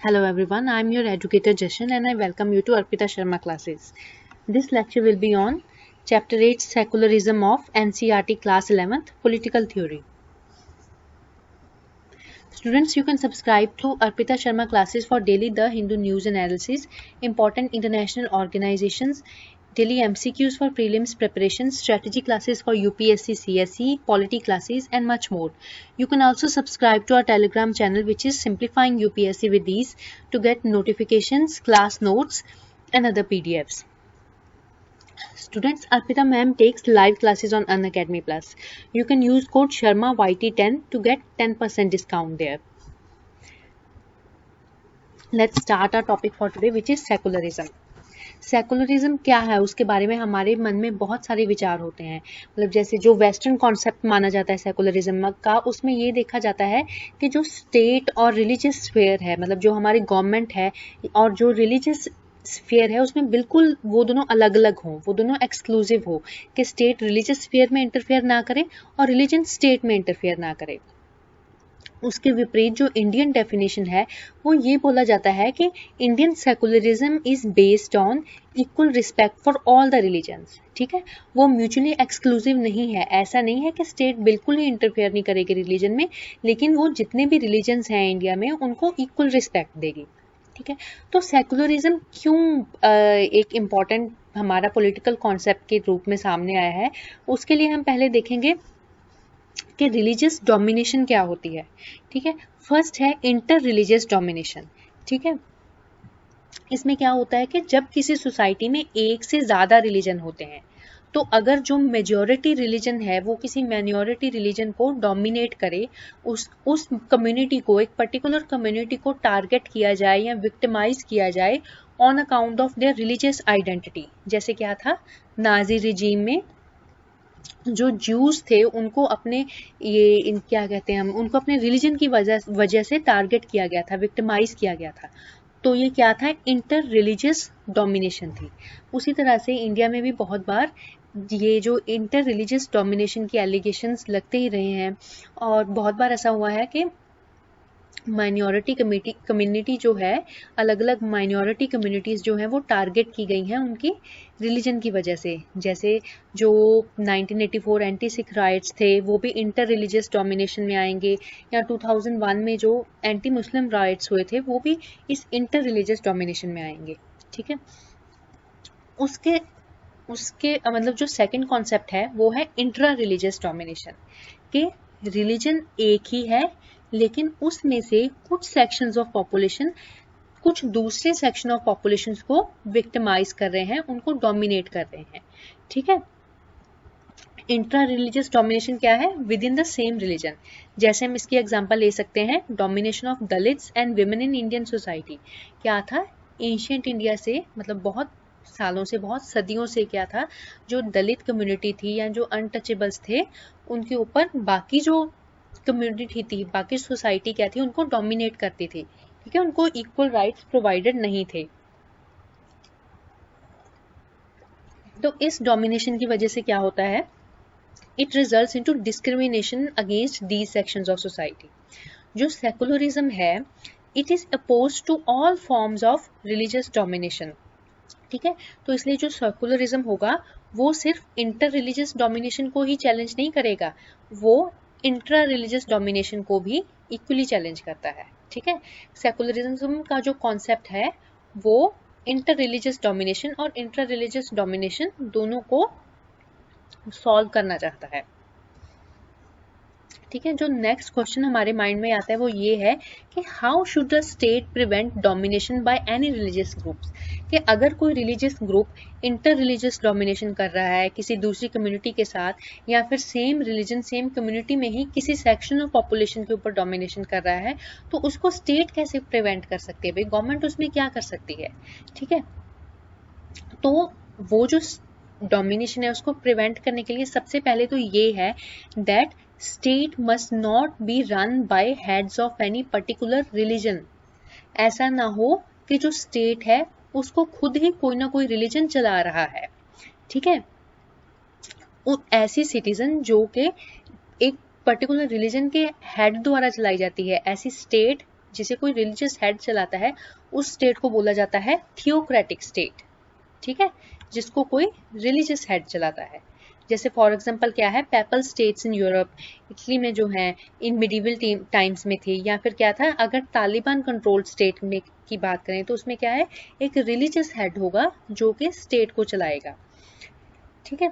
Hello everyone, I am your educator Jashan and I welcome you to Arpita Sharma classes. This lecture will be on Chapter 8 Secularism of NCERT Class 11th Political Theory. Students, you can subscribe to Arpita Sharma classes for daily The Hindu news analysis, important international organizations, daily MCQs for prelims preparation, strategy classes for UPSC, CSE, polity classes and much more. You can also subscribe to our Telegram channel which is Simplifying UPSC with Ease to get notifications, class notes and other PDFs. Students, Arpita ma'am takes live classes on Unacademy Plus. You can use code SharmaYT10 to get 10% discount there. Let's start our topic for today which is secularism. Secularism क्या है उसके बारे में हमारे मन में बहुत सारे विचार होते हैं. मतलब जैसे जो वेस्टर्न कॉन्सेप्ट माना जाता है सेकुलरिज्म का, उसमें ये देखा जाता है कि जो स्टेट और रिलीजियस स्फीयर है, मतलब जो हमारी गवर्नमेंट है और जो रिलीजियस स्फीयर है, उसमें बिल्कुल वो दोनों अलग अलग हों, वो दोनों एक्सक्लूसिव हो कि स्टेट रिलीजियस स्फीयर में इंटरफेयर ना करे और रिलीजन स्टेट में इंटरफेयर ना करे. उसके विपरीत जो इंडियन डेफिनेशन है वो ये बोला जाता है कि Indian secularism is based on equal respect for all the religions. ठीक है, वो म्यूचुअली एक्सक्लूसिव नहीं है. ऐसा नहीं है कि स्टेट बिल्कुल ही इंटरफेयर नहीं करेगी रिलीजन में, लेकिन वो जितने भी रिलीजन्स हैं इंडिया में उनको इक्वल रिस्पेक्ट देगी. ठीक है, तो सेकुलरिज्म क्यों एक इम्पॉर्टेंट हमारा पॉलिटिकल कॉन्सेप्ट के रूप में सामने आया है, उसके लिए हम पहले देखेंगे कि रिलीजियस डोमिनेशन क्या होती है. ठीक है, फर्स्ट है इंटर रिलीजियस डोमिनेशन. ठीक है, इसमें क्या होता है कि जब किसी सोसाइटी में एक से ज़्यादा रिलीजन होते हैं, तो अगर जो मेजॉरिटी रिलीजन है वो किसी माइनॉरिटी रिलीजन को डोमिनेट करे, उस कम्युनिटी को, एक पर्टिकुलर कम्युनिटी को टारगेट किया जाए या विक्टिमाइज किया जाए on account of their religious identity. जैसे क्या था नाजी रिजीम में, जो ज्यूज थे उनको अपने क्या कहते हैं हम, उनको अपने रिलीजन की वजह से टारगेट किया गया था, विक्टिमाइज किया गया था. तो ये क्या था, इंटर रिलीजियस डोमिनेशन थी. उसी तरह से इंडिया में भी बहुत बार ये जो इंटर रिलीजियस डोमिनेशन की एलिगेशंस लगते ही रहे हैं, और बहुत बार ऐसा हुआ है कि माइनॉरिटी कम्युनिटी जो है, अलग अलग माइनॉरिटी कम्युनिटीज़ जो हैं वो टारगेट की गई हैं उनकी रिलीजन की वजह से. जैसे जो 1984 एंटी सिख राइट्स थे वो भी इंटर रिलीजियस डोमिनेशन में आएंगे, या 2001 में जो एंटी मुस्लिम राइट्स हुए थे वो भी इस इंटर रिलीजियस डोमिनेशन में आएंगे. ठीक है, उसके मतलब जो सेकंड कॉन्सेप्ट है वो है इंट्रा रिलीजियस डोमिनेशन, कि रिलीजन एक ही है लेकिन उसमें से कुछ सेक्शंस ऑफ पॉपुलेशन कुछ दूसरे सेक्शन ऑफ पॉपुलेशन को विक्टिमाइज कर रहे हैं, उनको डोमिनेट कर रहे हैं. ठीक है, इंट्रा रिलीजियस डोमिनेशन क्या है, with in the same religion. जैसे हम इसकी एग्जांपल ले सकते हैं, domination of Dalits and women in Indian society. क्या था, एंशिएंट इंडिया से, मतलब बहुत सालों से, बहुत सदियों से क्या था, जो दलित कम्युनिटी थी या जो अनटचेबल्स थे, उनके ऊपर बाकी जो कम्युनिटी थी, बाकी सोसाइटी क्या थी, उनको डोमिनेट करती थी. ठीक है, उनको इक्वल राइट्स प्रोवाइडेड नहीं थे. तो इस डोमिनेशन की वजह से क्या होता है, it results into discrimination against these sections of society. जो सेकुलरिज्म है, it is opposed to all forms of religious domination. ठीक है, तो इसलिए जो सेकुलरिज्म होगा वो सिर्फ इंटर रिलीजियस डोमिनेशन को ही चैलेंज नहीं करेगा, वो इंट्रा रिलीजियस डोमिनेशन को भी इक्वली चैलेंज करता है. ठीक है, सेकुलरिज्म का जो कॉन्सेप्ट है वो इंटर रिलीजियस डोमिनेशन और इंट्रा रिलीजियस डोमिनेशन दोनों को सॉल्व करना चाहता है. ठीक है, जो नेक्स्ट क्वेश्चन हमारे माइंड में आता है वो ये है कि how should the state prevent domination by any religious groups. कि अगर कोई religious group inter religious domination कर रहा है किसी दूसरी कम्युनिटी के साथ, या फिर सेम रिलीजन सेम कम्युनिटी में ही किसी सेक्शन ऑफ पॉपुलेशन के ऊपर डोमिनेशन कर रहा है, तो उसको स्टेट कैसे प्रिवेंट कर सकती है, भाई गवर्नमेंट उसमें क्या कर सकती है. ठीक है, तो वो जो डोमिनेशन है उसको प्रिवेंट करने के लिए सबसे पहले तो ये है that state must not be run by heads of any particular religion. ऐसा ना हो कि जो स्टेट है उसको खुद ही कोई ना कोई रिलीजन चला रहा है. ठीक है, ऐसी सिटीजन जो कि एक पर्टिकुलर रिलीजन के हेड द्वारा चलाई जाती है, ऐसी स्टेट जिसे कोई रिलीजियस हेड चलाता है उस स्टेट को बोला जाता है थियोक्रेटिक स्टेट, ठीक है, जिसको कोई रिलीजियस हेड चलाता है। जैसे फॉर एग्जांपल क्या है, PayPal states in Europe, Italy में जो है इन मिडिवल टाइम्स में थी, या फिर क्या था, अगर तालिबान कंट्रोल्ड स्टेट में की बात करें तो उसमें क्या है, एक रिलीजियस हेड होगा जो कि स्टेट को चलाएगा, ठीक है।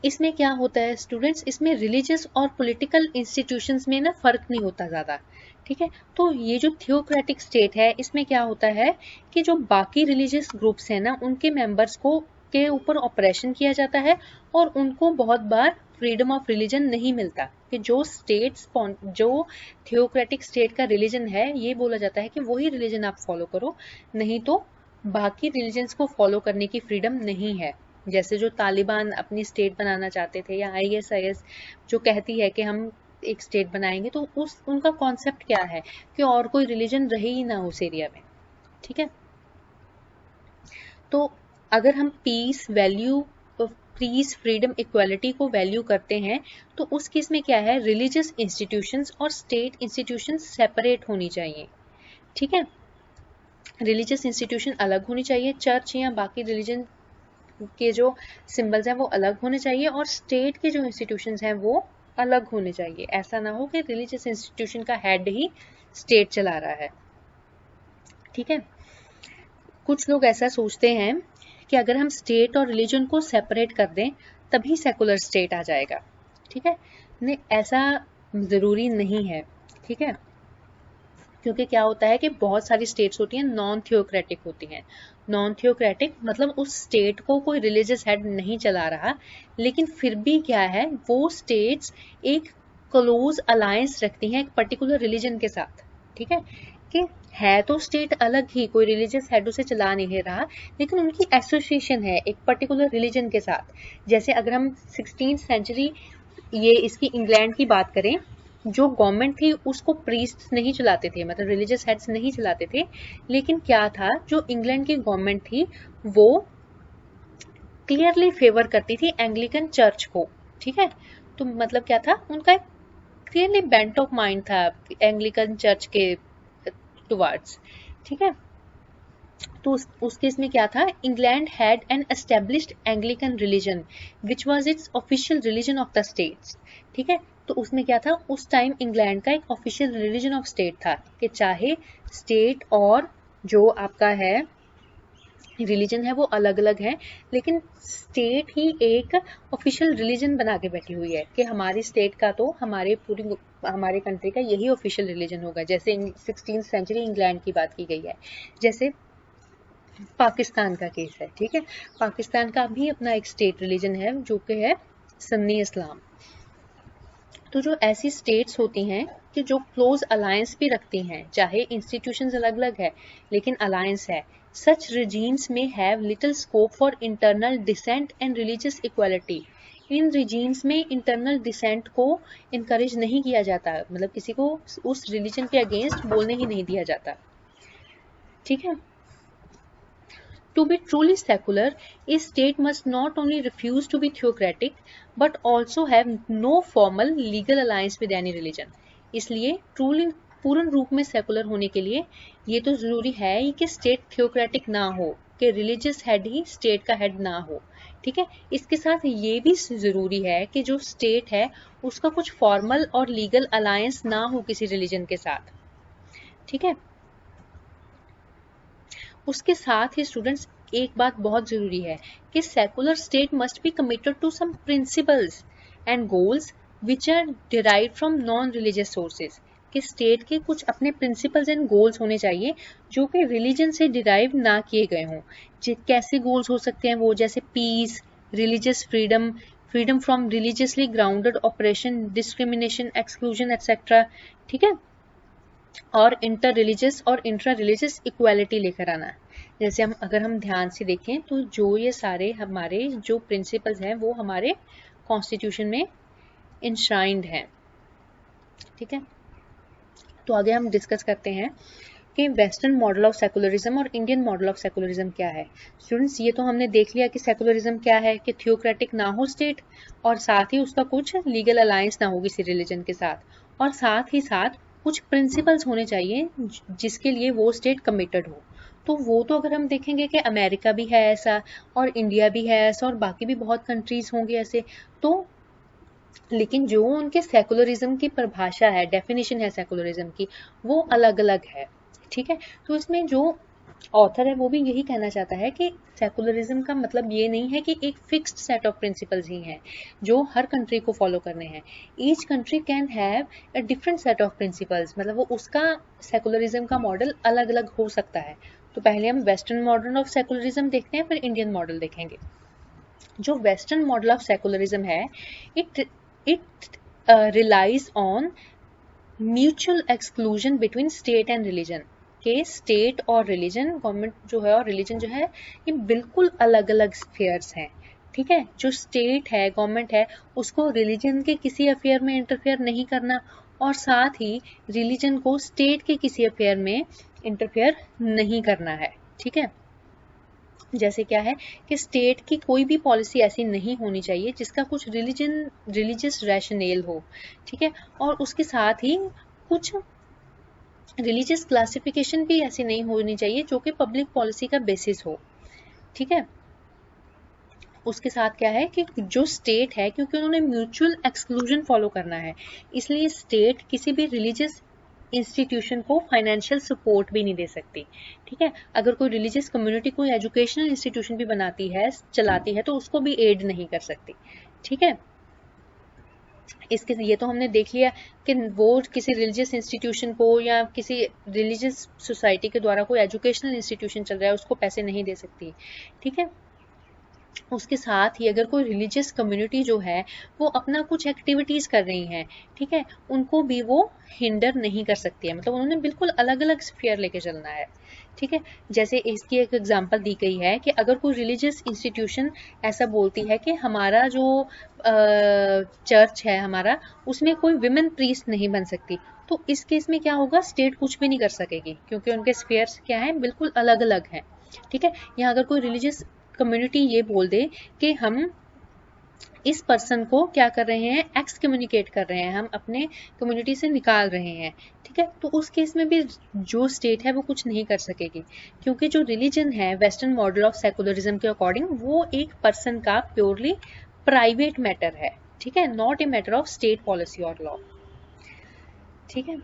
इसमें क्या होता है स्टूडेंट्स, इसमें रिलीजियस और पॉलिटिकल इंस्टीट्यूशंस में ना फर्क नहीं होता ज़्यादा, ठीक है। तो ये जो थियोक्रेटिक स्टेट है इसमें क्या होता है कि जो बाकी रिलीजियस ग्रुप्स हैं ना उनके मेंबर्स को के ऊपर ऑपरेशन किया जाता है और उनको बहुत बार फ्रीडम ऑफ रिलीजन नहीं मिलता, कि जो थियोक्रेटिक स्टेट का रिलीजन है ये बोला जाता है कि वही रिलीजन आप फॉलो करो, नहीं तो बाकी रिलीजन्स को फॉलो करने की फ्रीडम नहीं है। जैसे जो तालिबान अपनी स्टेट बनाना चाहते थे, या ISIS जो कहती है कि हम एक स्टेट बनाएंगे, तो उनका कॉन्सेप्ट क्या है कि और कोई रिलीजन रहे ही ना उस एरिया में, ठीक है। तो अगर हम पीस फ्रीडम इक्वालिटी को वैल्यू करते हैं तो उस केस में क्या है, रिलीजियस इंस्टीट्यूशंस और स्टेट इंस्टीट्यूशंस सेपरेट होनी चाहिए, ठीक है। रिलीजियस इंस्टीट्यूशन अलग होनी चाहिए, चर्च या बाकी रिलीजन के जो सिंबल्स हैं वो अलग होने चाहिए, और स्टेट के जो इंस्टीट्यूशंस हैं वो अलग होने चाहिए। ऐसा ना हो कि रिलीजियस इंस्टीट्यूशन का हेड ही स्टेट चला रहा है, ठीक है। कुछ लोग ऐसा सोचते हैं कि अगर हम स्टेट और रिलीजन को सेपरेट कर दें तभी सेकुलर स्टेट आ जाएगा, ठीक है। नहीं, ऐसा ज़रूरी नहीं है, ठीक है, क्योंकि क्या होता है कि बहुत सारी स्टेट्स होती हैं नॉन थियोक्रेटिक होती हैं। नॉन थियोक्रेटिक मतलब उस स्टेट को कोई रिलीजियस हेड नहीं चला रहा, लेकिन फिर भी क्या है, वो स्टेट्स एक क्लोज अलायंस रखती हैं एक पर्टिकुलर रिलीजन के साथ, ठीक है, कि है तो स्टेट अलग ही, कोई रिलीजियस हेड उसे चला नहीं रहा, लेकिन उनकी एसोसिएशन है एक पर्टिकुलर रिलीजन के साथ। जैसे अगर हम 16th सेंचुरी ये इसकी इंग्लैंड की बात करें, जो गवर्नमेंट थी उसको प्रीस्ट नहीं चलाते थे, मतलब रिलीजियस हेड्स नहीं चलाते थे, लेकिन क्या था, जो इंग्लैंड की गवर्नमेंट थी वो क्लियरली फेवर करती थी एंग्लिकन चर्च को, ठीक है। तो मतलब क्या था, उनका एक क्लियरली बेंट ऑफ माइंड था एंग्लिकन चर्च के टुवर्ड्स, ठीक है। तो उस केस में क्या था, England had an established Anglican religion which was it's official religion of the states, ठीक है। तो उसमें क्या था, उस टाइम इंग्लैंड का एक ऑफिशियल रिलीजन ऑफ स्टेट था कि चाहे स्टेट और जो आपका है रिलीजन है वो अलग अलग है, लेकिन स्टेट ही एक ऑफिशियल रिलीजन बना के बैठी हुई है कि हमारी स्टेट का तो हमारे कंट्री का यही ऑफिशियल रिलीजन होगा। जैसे 16th सेंचुरी इंग्लैंड की बात की गई है, जैसे पाकिस्तान का केस है, ठीक है। पाकिस्तान का भी अपना एक स्टेट रिलीजन है जो कि है सुन्नी इस्लाम। तो जो ऐसी स्टेट्स होती हैं कि जो क्लोज अलायंस भी रखती हैं, चाहे इंस्टीट्यूशंस अलग अलग है लेकिन अलायंस है, सच regimes may have little scope for internal dissent and religious equality। In regimes में इंटरनल डिसेंट को इनकरेज नहीं किया जाता, मतलब किसी को उस रिलीजन के अगेंस्ट बोलने ही नहीं दिया जाता, ठीक है। To be truly secular, a state must not only refuse to be theocratic, but also have no formal legal alliance with any religion। इसलिए पूर्ण रूप में सेकुलर होने के लिए ये तो जरूरी है ही कि स्टेट थियोक्रेटिक ना हो, कि रिलीजियस हेड ही स्टेट का हेड ना हो, ठीक है। इसके साथ ये भी जरूरी है कि जो स्टेट है उसका कुछ फॉर्मल और लीगल अलायंस ना हो किसी रिलीजन के साथ, ठीक है। उसके साथ ही स्टूडेंट्स एक बात बहुत जरूरी है कि secular state must be committed to some principles and goals which are derived from non religious sources, कि स्टेट के कुछ अपने प्रिंसिपल्स एंड गोल्स होने चाहिए जो कि रिलीजन से डिराइव ना किए गए हों। कैसे गोल्स हो सकते हैं वो, जैसे peace, religious freedom, freedom from religiously grounded operation, discrimination, exclusion etcetera, ठीक है, और इंटर रिलीजियस और इंट्रा रिलीजियस इक्वालिटी लेकर आना। जैसे अगर हम ध्यान से देखें तो जो ये सारे हमारे जो प्रिंसिपल्स हैं वो हमारे कॉन्स्टिट्यूशन में इंश्राइंड हैं, ठीक है। तो आगे हम डिस्कस करते हैं कि वेस्टर्न मॉडल ऑफ सेकुलरिज्म और इंडियन मॉडल ऑफ सेकुलरिज्म क्या है। स्टूडेंट्स ये तो हमने देख लिया कि सेकुलरिज्म क्या है, कि थियोक्रेटिक ना हो स्टेट, और साथ ही उसका कुछ लीगल अलायंस ना हो किसी रिलीजन के साथ, और साथ ही साथ कुछ प्रिंसिपल्स होने चाहिए जिसके लिए वो स्टेट कमिटेड हो। तो वो तो अगर हम देखेंगे कि अमेरिका भी है ऐसा और इंडिया भी है ऐसा और बाकी भी बहुत कंट्रीज होंगे ऐसे, तो लेकिन जो उनके सेकुलरिज्म की परिभाषा है, डेफिनेशन है सेकुलरिज्म की, वो अलग अलग है। ठीक है, तो इसमें जो ऑथर है वो भी यही कहना चाहता है कि सेकुलरिज्म का मतलब ये नहीं है कि एक फिक्स्ड सेट ऑफ प्रिंसिपल्स ही हैं जो हर कंट्री को फॉलो करने हैं। Each country can have a different set of principles, मतलब वो उसका सेकुलरिज्म का मॉडल अलग अलग हो सकता है। तो पहले हम वेस्टर्न मॉडल ऑफ सेकुलरिज्म देखते हैं, फिर इंडियन मॉडल देखेंगे। जो वेस्टर्न मॉडल ऑफ सेकुलरिज्म है, it relies on mutual exclusion between state and religion, के स्टेट और रिलीजन, गवर्नमेंट जो है और रिलीजन जो है, ये बिल्कुल अलग अलग स्फेयर्स हैं। ठीक है, जो स्टेट है, गवर्नमेंट है, उसको रिलीजन के किसी अफेयर में इंटरफेयर नहीं करना और साथ ही रिलीजन को स्टेट के किसी अफेयर में इंटरफेयर नहीं करना है। ठीक है, जैसे क्या है कि स्टेट की कोई भी पॉलिसी ऐसी नहीं होनी चाहिए जिसका कुछ रिलीजियस रैशनेल हो। ठीक है, और उसके साथ ही कुछ रिलीजियस क्लासिफिकेशन भी ऐसी नहीं होनी चाहिए जो कि पब्लिक पॉलिसी का बेसिस हो। ठीक है, उसके साथ क्या है कि जो स्टेट है, क्योंकि उन्होंने म्यूचुअल एक्सक्लूजन फॉलो करना है, इसलिए स्टेट किसी भी रिलीजियस इंस्टीट्यूशन को फाइनेंशियल सपोर्ट भी नहीं दे सकती। ठीक है, अगर कोई रिलीजियस कम्युनिटी कोई एजुकेशनल इंस्टीट्यूशन भी बनाती है, चलाती है, तो उसको भी एड नहीं कर सकती। ठीक है, इसके ये तो हमने देख लिया कि वो किसी रिलीजियस इंस्टीट्यूशन को या किसी रिलीजियस सोसाइटी के द्वारा कोई एजुकेशनल इंस्टीट्यूशन चल रहा है उसको पैसे नहीं दे सकती। ठीक है, उसके साथ ही अगर कोई रिलीजियस कम्युनिटी जो है वो अपना कुछ एक्टिविटीज कर रही हैं, ठीक है, उनको भी वो हिंडर नहीं कर सकती है, मतलब उन्होंने बिल्कुल अलग अलग स्फीयर लेके चलना है। ठीक है, जैसे इसकी एक एग्जांपल दी गई है कि अगर कोई रिलीजियस इंस्टीट्यूशन ऐसा बोलती है कि हमारा जो चर्च है हमारा, उसमें कोई विमेन प्रीस्ट नहीं बन सकती, तो इस केस में क्या होगा, स्टेट कुछ भी नहीं कर सकेगी क्योंकि उनके स्फीयर्स क्या है, बिल्कुल अलग अलग हैं। ठीक है, यहाँ अगर कोई रिलीजियस कम्युनिटी ये बोल दे कि हम इस पर्सन को क्या कर रहे हैं, एक्स कम्युनिकेट कर रहे हैं, हम अपने कम्युनिटी से निकाल रहे हैं, ठीक है, तो उस केस में भी जो स्टेट है वो कुछ नहीं कर सकेगी, क्योंकि जो रिलीजन है वेस्टर्न मॉडल ऑफ सेकुलरिज्म के अकॉर्डिंग वो एक पर्सन का प्योरली प्राइवेट मैटर है। ठीक है, not a matter of state policy और लॉ। ठीक है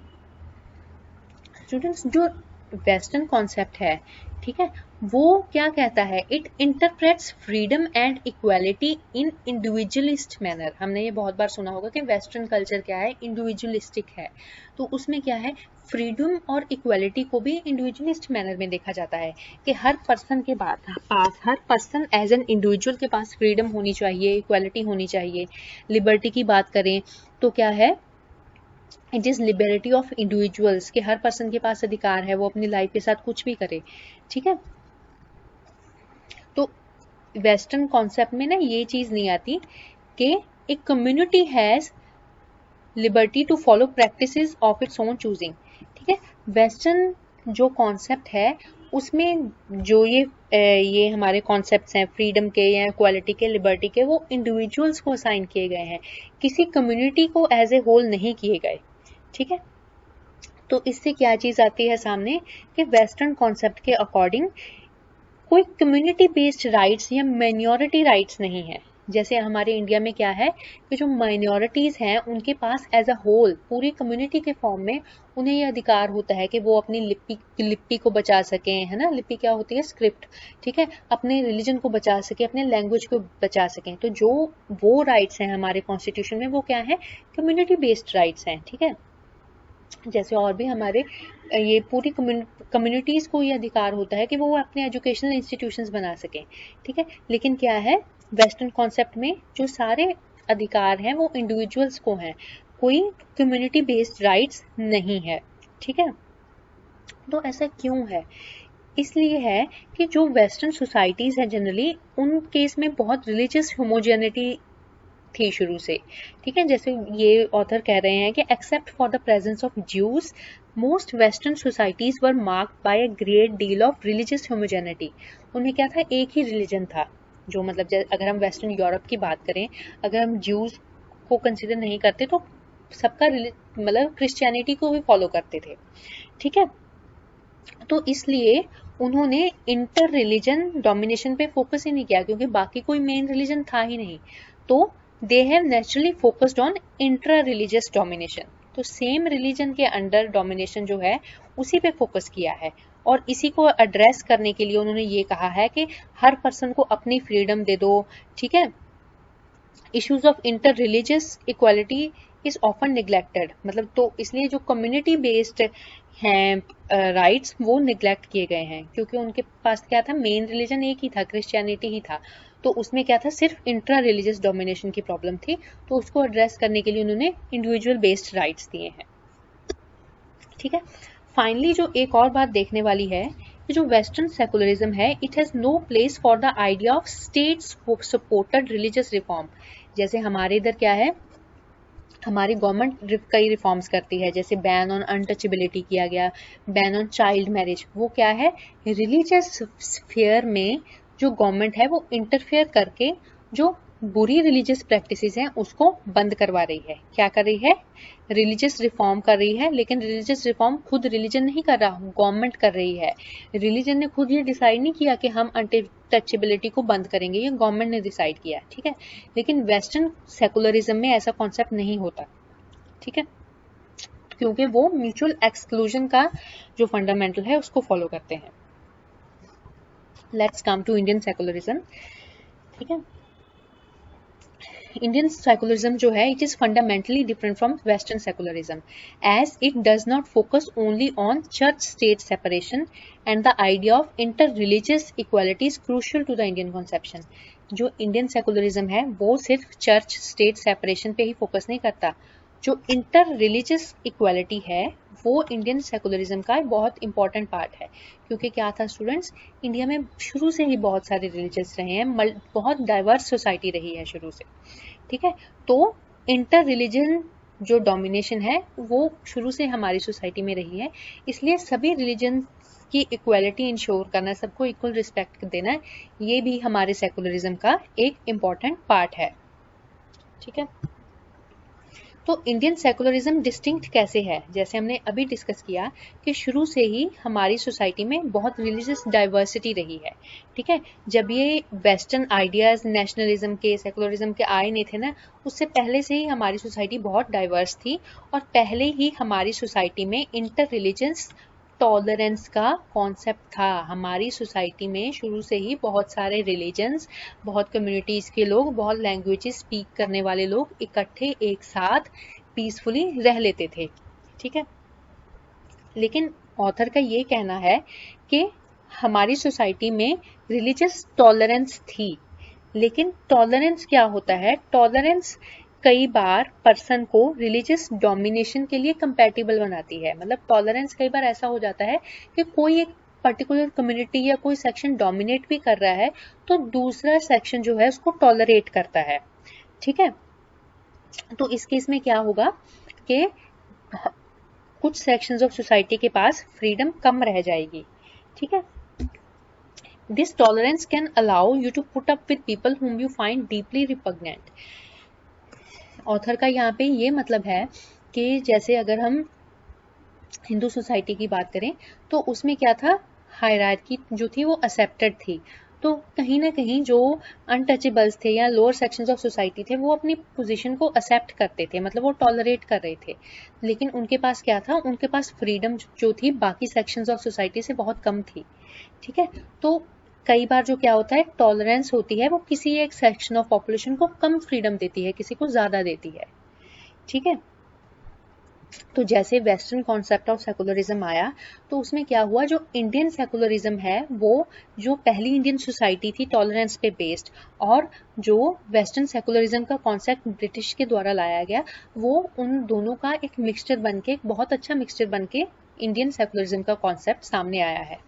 स्टूडेंट्स, जो वेस्टर्न कॉन्सेप्ट है, ठीक है, वो क्या कहता है, it interprets freedom and equality in individualist manner. हमने ये बहुत बार सुना होगा कि वेस्टर्न कल्चर क्या है, इंडिविजुअलिस्टिक है, तो उसमें क्या है, फ्रीडम और इक्वालिटी को भी इंडिविजुअलिस्ट मैनर में देखा जाता है कि हर पर्सन के पास हर पर्सन एज एन इंडिविजुअल के पास फ्रीडम होनी चाहिए, इक्वालिटी होनी चाहिए। लिबर्टी की बात करें तो क्या है, it is liberty of individuals, कि हर पर्सन के पास अधिकार है वो अपनी लाइफ के साथ कुछ भी करे। ठीक है, तो वेस्टर्न कॉन्सेप्ट में ना ये चीज़ नहीं आती कि एक community has liberty to follow practices of its own choosing. ठीक है, वेस्टर्न जो कॉन्सेप्ट है उसमें जो ये हमारे कॉन्सेप्ट्स हैं फ्रीडम के या इक्वालिटी के, लिबर्टी के, वो इंडिविजुअल्स को असाइन किए गए हैं, किसी कम्युनिटी को एज ए होल नहीं किए गए। ठीक है, तो इससे क्या चीज़ आती है सामने कि वेस्टर्न कॉन्सेप्ट के अकॉर्डिंग कोई कम्युनिटी बेस्ड राइट्स या माइनॉरिटी राइट्स नहीं है। जैसे हमारे इंडिया में क्या है कि जो माइनॉरिटीज़ हैं उनके पास एज अ होल पूरी कम्युनिटी के फॉर्म में उन्हें ये अधिकार होता है कि वो अपनी लिपि को बचा सकें, है ना, लिपि क्या होती है, स्क्रिप्ट, ठीक है, अपने रिलीजन को बचा सकें, अपने लैंग्वेज को बचा सकें। तो जो वो राइट्स हैं हमारे कॉन्स्टिट्यूशन में वो क्या है, कम्युनिटी बेस्ड राइट्स हैं। ठीक है, जैसे और भी हमारे ये पूरी कम्युनिटीज़ को ये अधिकार होता है कि वो अपने एजुकेशनल इंस्टीट्यूशंस बना सकें। ठीक है, लेकिन क्या है, वेस्टर्न कॉन्सेप्ट में जो सारे अधिकार हैं वो इंडिविजुअल्स को हैं, कोई कम्युनिटी बेस्ड राइट्स नहीं है। ठीक है, तो ऐसा क्यों है, इसलिए है कि जो वेस्टर्न सोसाइटीज़ हैं जनरली उन केस में बहुत रिलीजियस होमोजेनिटी थी शुरू से। ठीक है, जैसे ये ऑथर कह रहे हैं कि except for the presence of Jews most western societies were marked by a great deal of religious homogeneity. उनमें क्या था, एक ही रिलीजन था, जो मतलब अगर हम वेस्टर्न यूरोप की बात करें, अगर हम ज्यूज को कंसिडर नहीं करते तो सबका मतलब क्रिश्चियनिटी को भी फॉलो करते थे, ठीक है। तो इसलिए उन्होंने इंटर रिलीजन डोमिनेशन पे फोकस ही नहीं किया, क्योंकि बाकी कोई मेन रिलीजन था ही नहीं, तो they have naturally focused on intra religious domination. तो सेम रिलीजन के अंडर डोमिनेशन जो है उसी पे फोकस किया है, और इसी को एड्रेस करने के लिए उन्होंने ये कहा है कि हर पर्सन को अपनी फ्रीडम दे दो, ठीक है। Issues of inter religious equality is often neglected, मतलब तो इसलिए जो कम्युनिटी बेस्ड हैं राइट्स वो निग्लेक्ट किए गए हैं, क्योंकि उनके पास क्या था, मेन रिलीजन एक ही था, क्रिश्चियनिटी ही था। तो उसमें क्या था, सिर्फ इंट्रा रिलीजियस डोमिनेशन की प्रॉब्लम थी, तो उसको एड्रेस करने के लिए उन्होंने इंडिविजुअल बेस्ड राइट्स दिए हैं, ठीक है। फाइनली जो एक और बात देखने वाली है कि जो वेस्टर्न सेकुलरिज्म है, it has no place for the idea of state supported religious reform. जैसे हमारे इधर क्या है, हमारी गवर्नमेंट कई रिफॉर्म्स करती है, जैसे बैन ऑन अनटचेबिलिटी किया गया, बैन ऑन चाइल्ड मैरिज, वो क्या है, रिलीजियस स्फीयर में जो गवर्नमेंट है वो इंटरफेयर करके जो बुरी रिलीजियस प्रैक्टिसेस हैं उसको बंद करवा रही है। क्या कर रही है, रिलीजियस रिफॉर्म कर रही है, लेकिन रिलीजियस रिफॉर्म खुद रिलीजन नहीं कर रहा, गवर्नमेंट कर रही है। रिलीजन ने खुद ये डिसाइड नहीं किया कि हम अनटचेबिलिटी को बंद करेंगे, ये गवर्नमेंट ने डिसाइड किया, ठीक है। लेकिन वेस्टर्न सेकुलरिज्म में ऐसा कॉन्सेप्ट नहीं होता, ठीक है, क्योंकि वो म्यूचुअल एक्सक्लूजन का जो फंडामेंटल है उसको फॉलो करते हैं। Let's come to Indian secularism, ठीक है। इंडियन सेकुलरिज्म जो है, it is fundamentally different from western secularism, as it does not focus only on church state separation and the idea of inter religious equality is crucial to the Indian conception. जो Indian secularism है वो सिर्फ church state separation पे ही focus नहीं करता, जो inter religious equality है वो इंडियन सेकुलरिज्म का बहुत इंपॉर्टेंट पार्ट है। क्योंकि क्या था स्टूडेंट्स, इंडिया में शुरू से ही बहुत सारे रिलीजियस रहे हैं, बहुत डाइवर्स सोसाइटी रही है शुरू से, ठीक है। तो इंटर रिलीजन जो डोमिनेशन है वो शुरू से हमारी सोसाइटी में रही है, इसलिए सभी रिलीजन की इक्वालिटी इंश्योर करना, सबको इक्वल रिस्पेक्ट देना, ये भी हमारे सेकुलरिज्म का एक इम्पॉर्टेंट पार्ट है, ठीक है। तो इंडियन सेकुलरिज्म डिस्टिंक्ट कैसे है, जैसे हमने अभी डिस्कस किया कि शुरू से ही हमारी सोसाइटी में बहुत रिलीजियस डाइवर्सिटी रही है, ठीक है। जब ये वेस्टर्न आइडियाज नेशनलिज्म के, सेकुलरिज्म के आए नहीं थे ना, उससे पहले से ही हमारी सोसाइटी बहुत डाइवर्स थी, और पहले ही हमारी सोसाइटी में इंटर रिलीजियस टॉलरेंस का कॉन्सेप्ट था। हमारी सोसाइटी में शुरू से ही बहुत सारे रिलीजन्स, बहुत कम्युनिटीज़ के लोग, बहुत लैंग्वेजेस स्पीक करने वाले लोग इकट्ठे एक साथ पीसफुली रह लेते थे, ठीक है। लेकिन ऑथर का ये कहना है कि हमारी सोसाइटी में रिलीजियस टॉलरेंस थी, लेकिन टॉलरेंस क्या होता है, टॉलरेंस कई बार पर्सन को रिलीजियस डोमिनेशन के लिए कंपैटिबल बनाती है। मतलब टॉलरेंस कई बार ऐसा हो जाता है कि कोई एक पर्टिकुलर कम्युनिटी या कोई सेक्शन डोमिनेट भी कर रहा है, तो दूसरा सेक्शन जो है उसको टॉलरेट करता है, ठीक है। तो इस केस में क्या होगा कि कुछ सेक्शंस ऑफ सोसाइटी के पास फ्रीडम कम रह जाएगी, ठीक है। This tolerance can allow you to put up with people whom you find deeply repugnant। Author का यहाँ पे ये मतलब है कि जैसे अगर हम हिंदू सोसाइटी की बात करें तो उसमें क्या था, हायरार्की जो थी वो एक्सेप्टेड थी, तो कहीं ना कहीं जो अनटचेबल्स थे या लोअर सेक्शंस ऑफ सोसाइटी थे वो अपनी पोजीशन को एक्सेप्ट करते थे, मतलब वो टॉलरेट कर रहे थे। लेकिन उनके पास क्या था, उनके पास फ्रीडम जो थी बाकी सेक्शंस ऑफ सोसाइटी से बहुत कम थी, ठीक है। तो कई बार जो क्या होता है, टॉलरेंस होती है वो किसी एक सेक्शन ऑफ पॉपुलेशन को कम फ्रीडम देती है, किसी को ज्यादा देती है, ठीक है। तो जैसे वेस्टर्न कॉन्सेप्ट ऑफ सेकुलरिज्म आया तो उसमें क्या हुआ, जो इंडियन सेकुलरिज्म है वो जो पहली इंडियन सोसाइटी थी टॉलरेंस पे बेस्ड, और जो वेस्टर्न सेकुलरिज्म का कॉन्सेप्ट ब्रिटिश के द्वारा लाया गया, वो उन दोनों का एक मिक्सचर बनके, एक बहुत अच्छा मिक्सचर बनके इंडियन सेकुलरिज्म का कॉन्सेप्ट सामने आया है,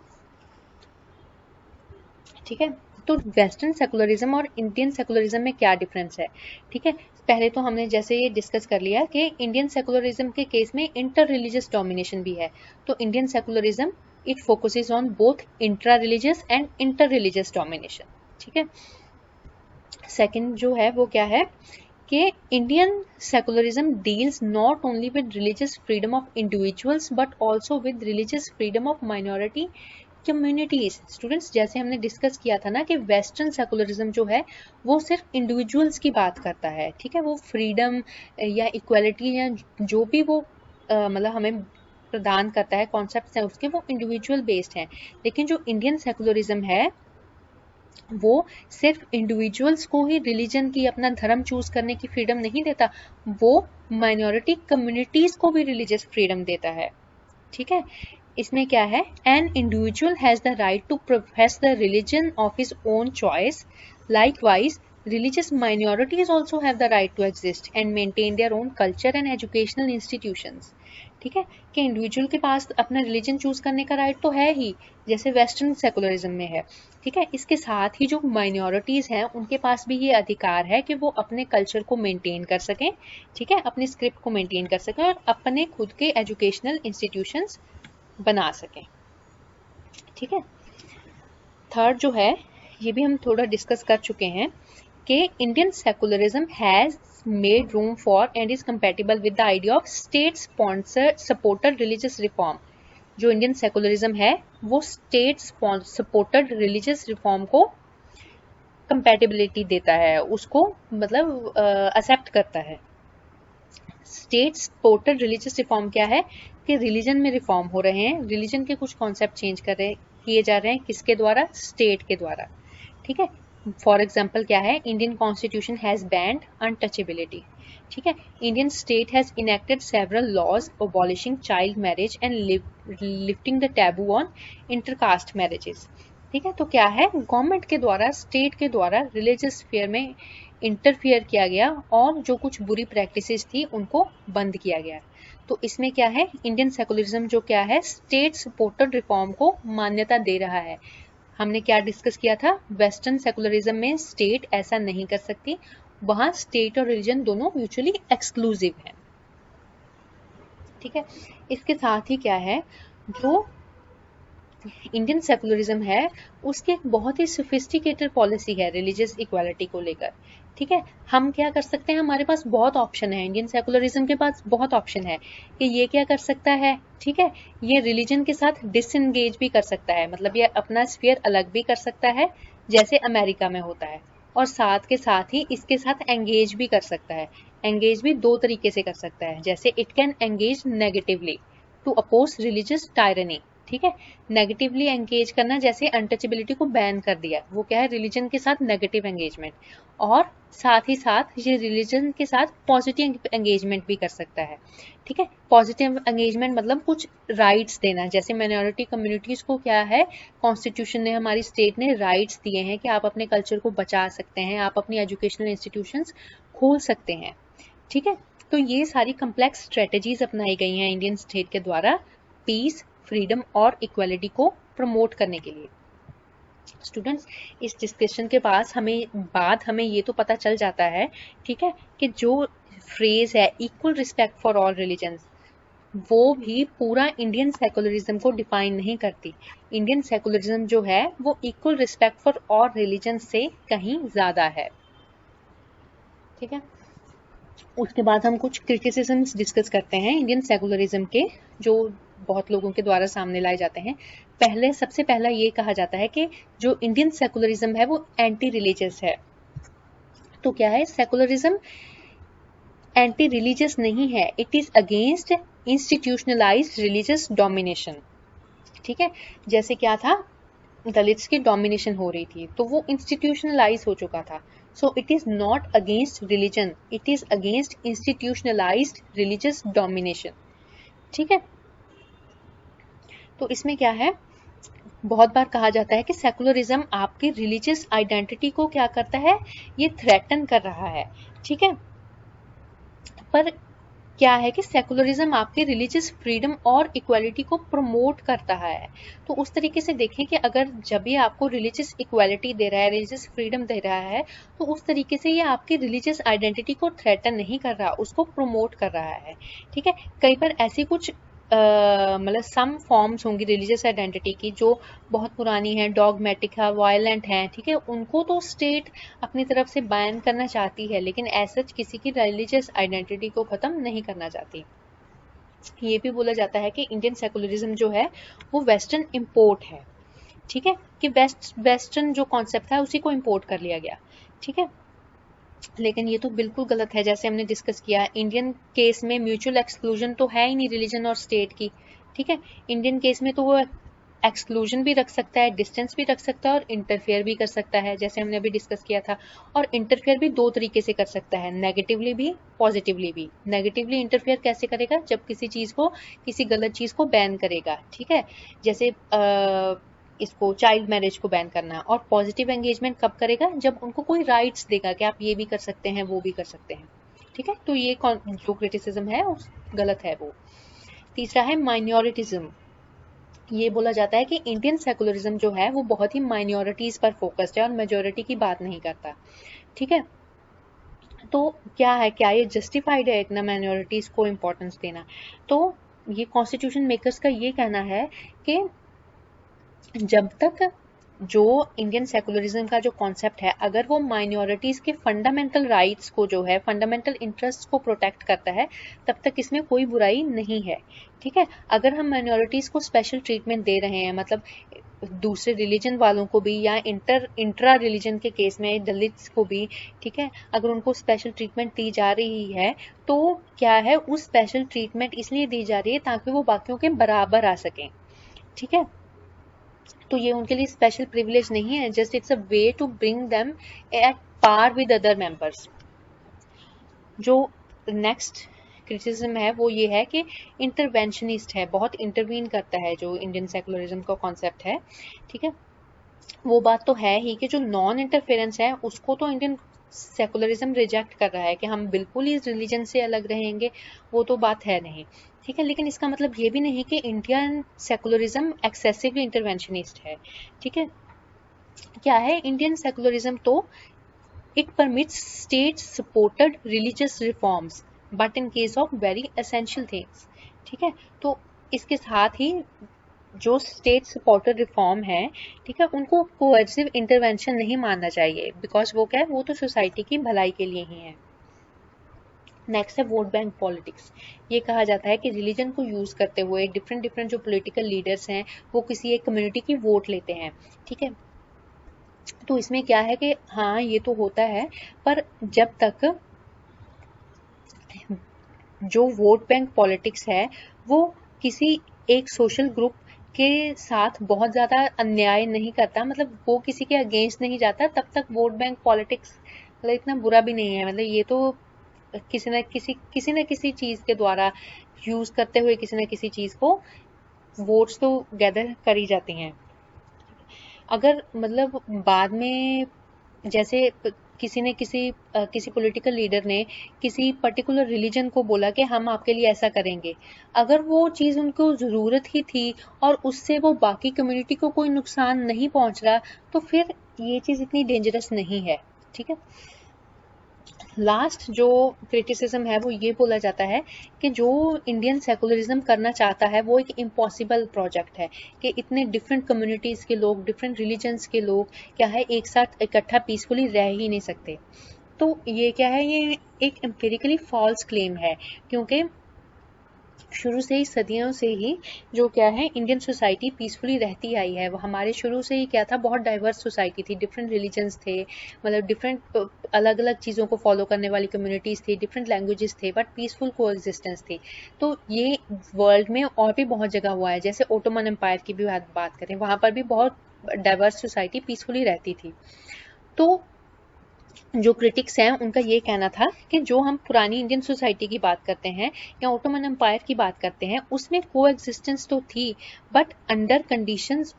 ठीक है। तो वेस्टर्न सेकुलरिज्म और इंडियन सेकुलरिज्म में क्या डिफरेंस है, ठीक है। पहले तो हमने जैसे ये डिस्कस कर लिया कि इंडियन सेकुलरिज्म के केस में इंटर रिलीजियस डोमिनेशन भी है, तो Indian secularism it focuses on both intra religious and inter religious domination, ठीक है। सेकंड जो है वो क्या है कि Indian secularism deals not only with religious freedom of individuals but also with religious freedom of minority communities. Students, जैसे हमने डिस्कस किया था ना कि वेस्टर्न सेकुलरिज्म जो है वो सिर्फ इंडिविजुअल्स की बात करता है, ठीक है, वो फ्रीडम या इक्वालिटी या जो भी वो मतलब हमें प्रदान करता है, कॉन्सेप्ट्स हैं उसके, वो इंडिविजुअल बेस्ड हैं। लेकिन जो इंडियन सेकुलरिज्म है वो सिर्फ इंडिविजुअल्स को ही रिलीजन की, अपना धर्म चूज करने की फ्रीडम नहीं देता, वो माइनॉरिटी कम्युनिटीज को भी रिलीजियस फ्रीडम देता है, ठीक है। इसमें क्या है, an individual has the right to profess the religion of his own choice, likewise religious minorities also have the right to exist and maintain their own culture and educational institutions। ठीक है, कि इंडिविजुअल के पास अपना religion choose करने का right तो है ही, जैसे वेस्टर्न सेकुलरिज्म में है, ठीक है। इसके साथ ही जो माइनॉरिटीज हैं उनके पास भी ये अधिकार है कि वो अपने कल्चर को मेंटेन कर सकें, ठीक है, अपनी स्क्रिप्ट को मेंटेन कर सकें और अपने खुद के एजुकेशनल इंस्टीट्यूशंस बना सकें, ठीक है। थर्ड जो है ये भी हम थोड़ा डिस्कस कर चुके हैं कि Indian secularism has made room for and is compatible with the idea of state sponsor supported religious reform. जो इंडियन सेकुलरिज्म है वो स्टेट सपोर्टेड रिलीजियस रिफॉर्म को कंपैटिबिलिटी देता है, उसको मतलब एक्सेप्ट करता है। स्टेट सपोर्टेड रिलीजियस रिफॉर्म क्या है कि रिलीजन में रिफॉर्म हो रहे हैं, रिलीजन के कुछ कॉन्सेप्ट चेंज किए जा रहे हैं, किसके द्वारा, स्टेट के द्वारा, ठीक है। फॉर एग्जाम्पल क्या है, Indian constitution has banned untouchability, ठीक है। Indian state has enacted several laws abolishing child marriage and lifting the taboo on intercaste marriages, ठीक है। तो क्या है, गवर्नमेंट के द्वारा, स्टेट के द्वारा रिलीजियस स्फीयर में इंटरफियर किया गया और जो कुछ बुरी प्रैक्टिसेस थी उनको बंद किया गया। तो इसमें क्या है, इंडियन सेकुलरिज्म जो क्या है, स्टेट सपोर्टेड रिफॉर्म को मान्यता दे रहा है। हमने क्या डिस्कस किया था, वेस्टर्न सेकुलरिज्म में स्टेट ऐसा नहीं कर सकती, वहां स्टेट और रिलीजन दोनों म्यूचुअली एक्सक्लूसिव है, ठीक है। इसके साथ ही क्या है, जो इंडियन सेकुलरिज्म है उसकी एक बहुत ही सोफिस्टिकेटेड पॉलिसी है रिलीजियस इक्वालिटी को लेकर, ठीक है। हम क्या कर सकते हैं, हमारे पास बहुत ऑप्शन है, इंडियन सेकुलरिज्म के पास बहुत ऑप्शन है कि ये क्या कर सकता है, ठीक है, ये रिलीजन के साथ डिसएंगेज भी कर सकता है, मतलब ये अपना स्फीयर अलग भी कर सकता है जैसे अमेरिका में होता है, और साथ के साथ ही इसके साथ एंगेज भी कर सकता है। एंगेज भी दो तरीके से कर सकता है, जैसे it can engage negatively to oppose religious tyranny, ठीक है। नेगेटिवली एंगेज करना, जैसे अनटचेबिलिटी को बैन कर दिया, वो क्या है, रिलीजन के साथ नेगेटिव एंगेजमेंट, और साथ ही साथ ये रिलीजन के साथ पॉजिटिव एंगेजमेंट भी कर सकता है, ठीक है। पॉजिटिव एंगेजमेंट मतलब कुछ राइट्स देना, जैसे माइनॉरिटी कम्युनिटीज को क्या है, कॉन्स्टिट्यूशन ने, हमारी स्टेट ने राइट्स दिए हैं कि आप अपने कल्चर को बचा सकते हैं, आप अपनी एजुकेशनल इंस्टीट्यूशंस खोल सकते हैं, ठीक है। तो ये सारी कम्प्लेक्स स्ट्रेटेजीज अपनाई गई हैं इंडियन स्टेट के द्वारा पीस, फ्रीडम और इक्वालिटी को प्रमोट करने के लिए। स्टूडेंट्स, इस डिस्कशन के बाद हमें ये तो पता चल जाता है, ठीक है, कि जो फ्रेज है equal respect for all religions, वो भी पूरा इंडियन सेकुलरिज्म को डिफाइन नहीं करती। इंडियन सेकुलरिज्म जो है वो equal respect for all religion से कहीं ज्यादा है, ठीक है। उसके बाद हम कुछ क्रिटिसिज्म्स डिस्कस करते हैं इंडियन सेकुलरिज्म के, जो बहुत लोगों के द्वारा सामने लाए जाते हैं। सबसे पहला ये कहा जाता है कि जो इंडियन सेकुलरिज्म है वो एंटी रिलीजियस है। तो क्या है, सेकुलरिज्म एंटी रिलीजियस नहीं है, it is against institutionalised religious domination, ठीक है। जैसे क्या था, दलित्स की डोमिनेशन हो रही थी तो वो इंस्टीट्यूशनलाइज हो चुका था। So it is not against religion, it is against institutionalised religious domination, ठीक है। तो इसमें क्या है, बहुत बार कहा जाता है कि सेकुलरिज्म आपकी रिलीजियस आइडेंटिटी को क्या करता है, ये थ्रेटन कर रहा है, ठीक है। पर क्या है कि सेकुलरिज्म आपके रिलीजियस फ्रीडम और इक्वालिटी को प्रमोट करता है। तो उस तरीके से देखें कि अगर जब ये आपको रिलीजियस इक्वालिटी दे रहा है, रिलीजियस फ्रीडम दे रहा है, तो उस तरीके से ये आपकी रिलीजियस आइडेंटिटी को थ्रेटन नहीं कर रहा, उसको प्रमोट कर रहा है, ठीक है। कई बार ऐसी कुछ मतलब सम फॉर्म्स होंगी रिलीजियस आइडेंटिटी की जो बहुत पुरानी है, डॉगमेटिक है, वायलेंट है, ठीक है, उनको तो स्टेट अपनी तरफ से बैन करना चाहती है, लेकिन ऐसा किसी की रिलीजियस आइडेंटिटी को खत्म नहीं करना चाहती। ये भी बोला जाता है कि इंडियन सेकुलरिज्म जो है वो वेस्टर्न इम्पोर्ट है, ठीक है, कि वेस्टर्न जो कॉन्सेप्ट है उसी को इम्पोर्ट कर लिया गया, ठीक है। लेकिन ये तो बिल्कुल गलत है। जैसे हमने डिस्कस किया, इंडियन केस में म्यूचुअल एक्सक्लूजन तो है ही नहीं रिलीजन और स्टेट की, ठीक है। इंडियन केस में तो वो एक्सक्लूजन भी रख सकता है, डिस्टेंस भी रख सकता है और इंटरफेयर भी कर सकता है, जैसे हमने अभी डिस्कस किया था। और इंटरफेयर भी दो तरीके से कर सकता है, नेगेटिवली भी, पॉजिटिवली भी। नेगेटिवली इंटरफेयर कैसे करेगा? जब किसी चीज़ को, किसी गलत चीज़ को बैन करेगा, ठीक है, जैसे इसको चाइल्ड मैरिज को बैन करना। और पॉजिटिव एंगेजमेंट कब करेगा? जब उनको कोई राइट्स देगा कि आप ये भी कर सकते हैं, वो भी कर सकते हैं, ठीक है। तो ये जो क्रिटिसिज्म है गलत है वो। तीसरा है माइनॉरिटिज्म। ये बोला जाता है कि इंडियन सेकुलरिज्म जो है वो बहुत ही माइनॉरिटीज पर फोकस्ड है और मेजोरिटी की बात नहीं करता, ठीक है। तो क्या है, क्या ये जस्टिफाइड है इतना माइनॉरिटीज को इम्पोर्टेंस देना? तो ये कॉन्स्टिट्यूशन मेकर्स का ये कहना है कि जब तक जो इंडियन सेकुलरिज्म का जो कॉन्सेप्ट है, अगर वो माइनॉरिटीज के फंडामेंटल राइट्स को जो है, फंडामेंटल इंटरेस्ट को प्रोटेक्ट करता है, तब तक इसमें कोई बुराई नहीं है, ठीक है। अगर हम माइनॉरिटीज को स्पेशल ट्रीटमेंट दे रहे हैं, मतलब दूसरे रिलीजन वालों को भी या इंट्रा रिलीजन के केस में दलित्स को भी, ठीक है, अगर उनको स्पेशल ट्रीटमेंट दी जा रही है, तो क्या है, उस स्पेशल ट्रीटमेंट इसलिए दी जा रही है ताकि वो बाकियों के बराबर आ सकें, ठीक है। तो ये उनके लिए स्पेशल प्रिविलेज नहीं है, just it's a way to bring them at par with other members. जो नेक्स्ट क्रिटिसिज्म है वो ये है कि इंटरवेंशनिस्ट है, बहुत इंटरवीन करता है जो इंडियन सेकुलरिज्म का कॉन्सेप्ट है, ठीक है। वो बात तो है ही कि जो नॉन इंटरफेरेंस है उसको तो इंडियन सेकुलरिज्म रिजेक्ट कर रहा है कि हम बिल्कुल ही रिलीजन से अलग रहेंगे, वो तो बात है नहीं, ठीक है। लेकिन इसका मतलब ये भी नहीं कि इंडियन सेकुलरिज्म एक्सेसिवली इंटरवेंशनिस्ट है, ठीक है। क्या है इंडियन सेकुलरिज्म? तो it permits state supported religious reforms but in case of very essential things, ठीक है। तो इसके साथ ही जो स्टेट सपोर्टेड रिफॉर्म है, ठीक है, उनको कोएर्सिव इंटरवेंशन नहीं मानना चाहिए, बिकॉज वो क्या है, वो तो सोसाइटी की भलाई के लिए ही है। नेक्स्ट है वोट बैंक पॉलिटिक्स। ये कहा जाता है कि रिलीजन को यूज करते हुए डिफरेंट डिफरेंट जो पॉलिटिकल लीडर्स हैं वो किसी एक कम्युनिटी की वोट लेते हैं, ठीक है। तो इसमें क्या है कि हाँ ये तो होता है, पर जब तक जो वोट बैंक पॉलिटिक्स है वो किसी एक सोशल ग्रुप के साथ बहुत ज़्यादा अन्याय नहीं करता, मतलब वो किसी के अगेंस्ट नहीं जाता, तब तक वोट बैंक पॉलिटिक्स मतलब इतना बुरा भी नहीं है। मतलब ये तो किसी न किसी चीज़ के द्वारा यूज़ करते हुए किसी न किसी चीज़ को वोट्स तो गैदर करी जाती हैं। अगर मतलब बाद में जैसे किसी पॉलिटिकल लीडर ने किसी पर्टिकुलर रिलीजन को बोला कि हम आपके लिए ऐसा करेंगे, अगर वो चीज़ उनको ज़रूरत ही थी और उससे वो बाकी कम्युनिटी को कोई नुकसान नहीं पहुंच रहा, तो फिर ये चीज़ इतनी डेंजरस नहीं है, ठीक है। लास्ट जो क्रिटिसिज्म है वो ये बोला जाता है कि जो इंडियन सेकुलरिज्म करना चाहता है वो एक इम्पॉसिबल प्रोजेक्ट है, कि इतने डिफरेंट कम्युनिटीज़ के लोग, डिफरेंट रिलीजन्स के लोग क्या है एक साथ इकट्ठा पीसफुली रह ही नहीं सकते। तो ये क्या है, ये एक एम्पिरिकली फॉल्स क्लेम है, क्योंकि शुरू से ही, सदियों से ही जो क्या है इंडियन सोसाइटी पीसफुली रहती आई है। वो हमारे शुरू से ही क्या था, बहुत डाइवर्स सोसाइटी थी, डिफरेंट रिलीजन्स थे, मतलब डिफरेंट अलग अलग चीज़ों को फॉलो करने वाली कम्युनिटीज़ थी, डिफरेंट लैंग्वेजेस थे, बट पीसफुल को एग्जिस्टेंस थी। तो ये वर्ल्ड में और भी बहुत जगह हुआ है, जैसे ओटोमन एम्पायर की भी बात करें, वहाँ पर भी बहुत डाइवर्स सोसाइटी पीसफुली रहती थी। तो जो क्रिटिक्स हैं उनका ये कहना था कि जो हम पुरानी इंडियन सोसाइटी की बात करते हैं या ओटोमन एम्पायर की बात करते हैं, उसमें को एग्जिस्टेंस तो थी, बट अंडर कंडीशंस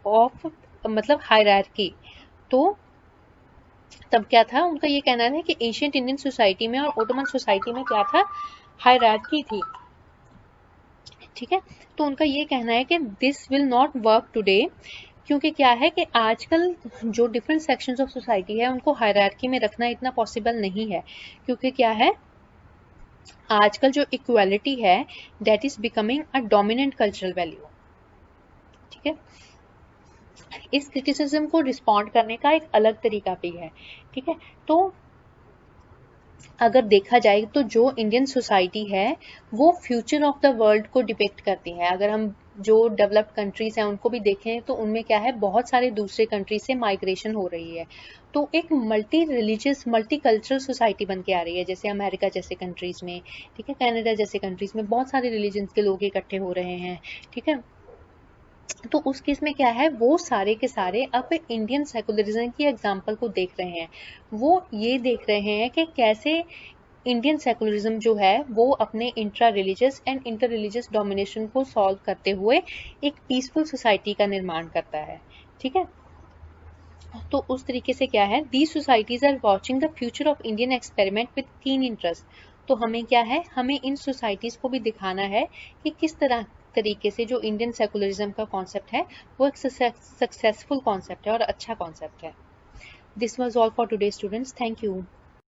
ऑफ मतलब हायरार्की। तो तब क्या था, उनका ये कहना था कि एशियंट इंडियन सोसाइटी में और ओटोमन सोसाइटी में क्या था, हायरार्की थी, ठीक है। तो उनका ये कहना है कि this will not work today, क्योंकि क्या है कि आजकल जो डिफरेंट सेक्शंस ऑफ सोसाइटी है उनको हायरार्की में रखना इतना पॉसिबल नहीं है, क्योंकि क्या है, आजकल जो इक्वालिटी है that is becoming a dominant cultural value. ठीक है, इस क्रिटिसिज्म को रिस्पॉन्ड करने का एक अलग तरीका भी है। ठीक है, तो अगर देखा जाए तो जो इंडियन सोसाइटी है वो फ्यूचर ऑफ द वर्ल्ड को डिपिक्ट करती है। अगर हम जो डेवलप्ड कंट्रीज हैं उनको भी देखें तो उनमें क्या है, बहुत सारे दूसरे कंट्रीज से माइग्रेशन हो रही है। तो एक multi religious multi cultural society बन के आ रही है, जैसे अमेरिका जैसे कंट्रीज में, ठीक है, कनाडा जैसे कंट्रीज में बहुत सारे रिलीजन्स के लोग इकट्ठे हो रहे हैं। ठीक है, तो उस केस में क्या है, वो सारे के सारे अब इंडियन सेकुलरिज्म की एग्जाम्पल को देख रहे हैं। वो ये देख रहे हैं कि कैसे इंडियन सेकुलरिज्म जो है वो अपने intra religious and inter religious domination को सॉल्व करते हुए एक पीसफुल सोसाइटी का निर्माण करता है। ठीक है, तो उस तरीके से क्या है, these societies are watching the future of Indian experiment with keen interest. तो हमें क्या है, हमें इन सोसाइटीज को भी दिखाना है कि किस तरीके से जो इंडियन सेकुलरिज्म का कॉन्सेप्ट है वो एक सक्सेसफुल कॉन्सेप्ट है और अच्छा कॉन्सेप्ट है। This was all for today students, thank you.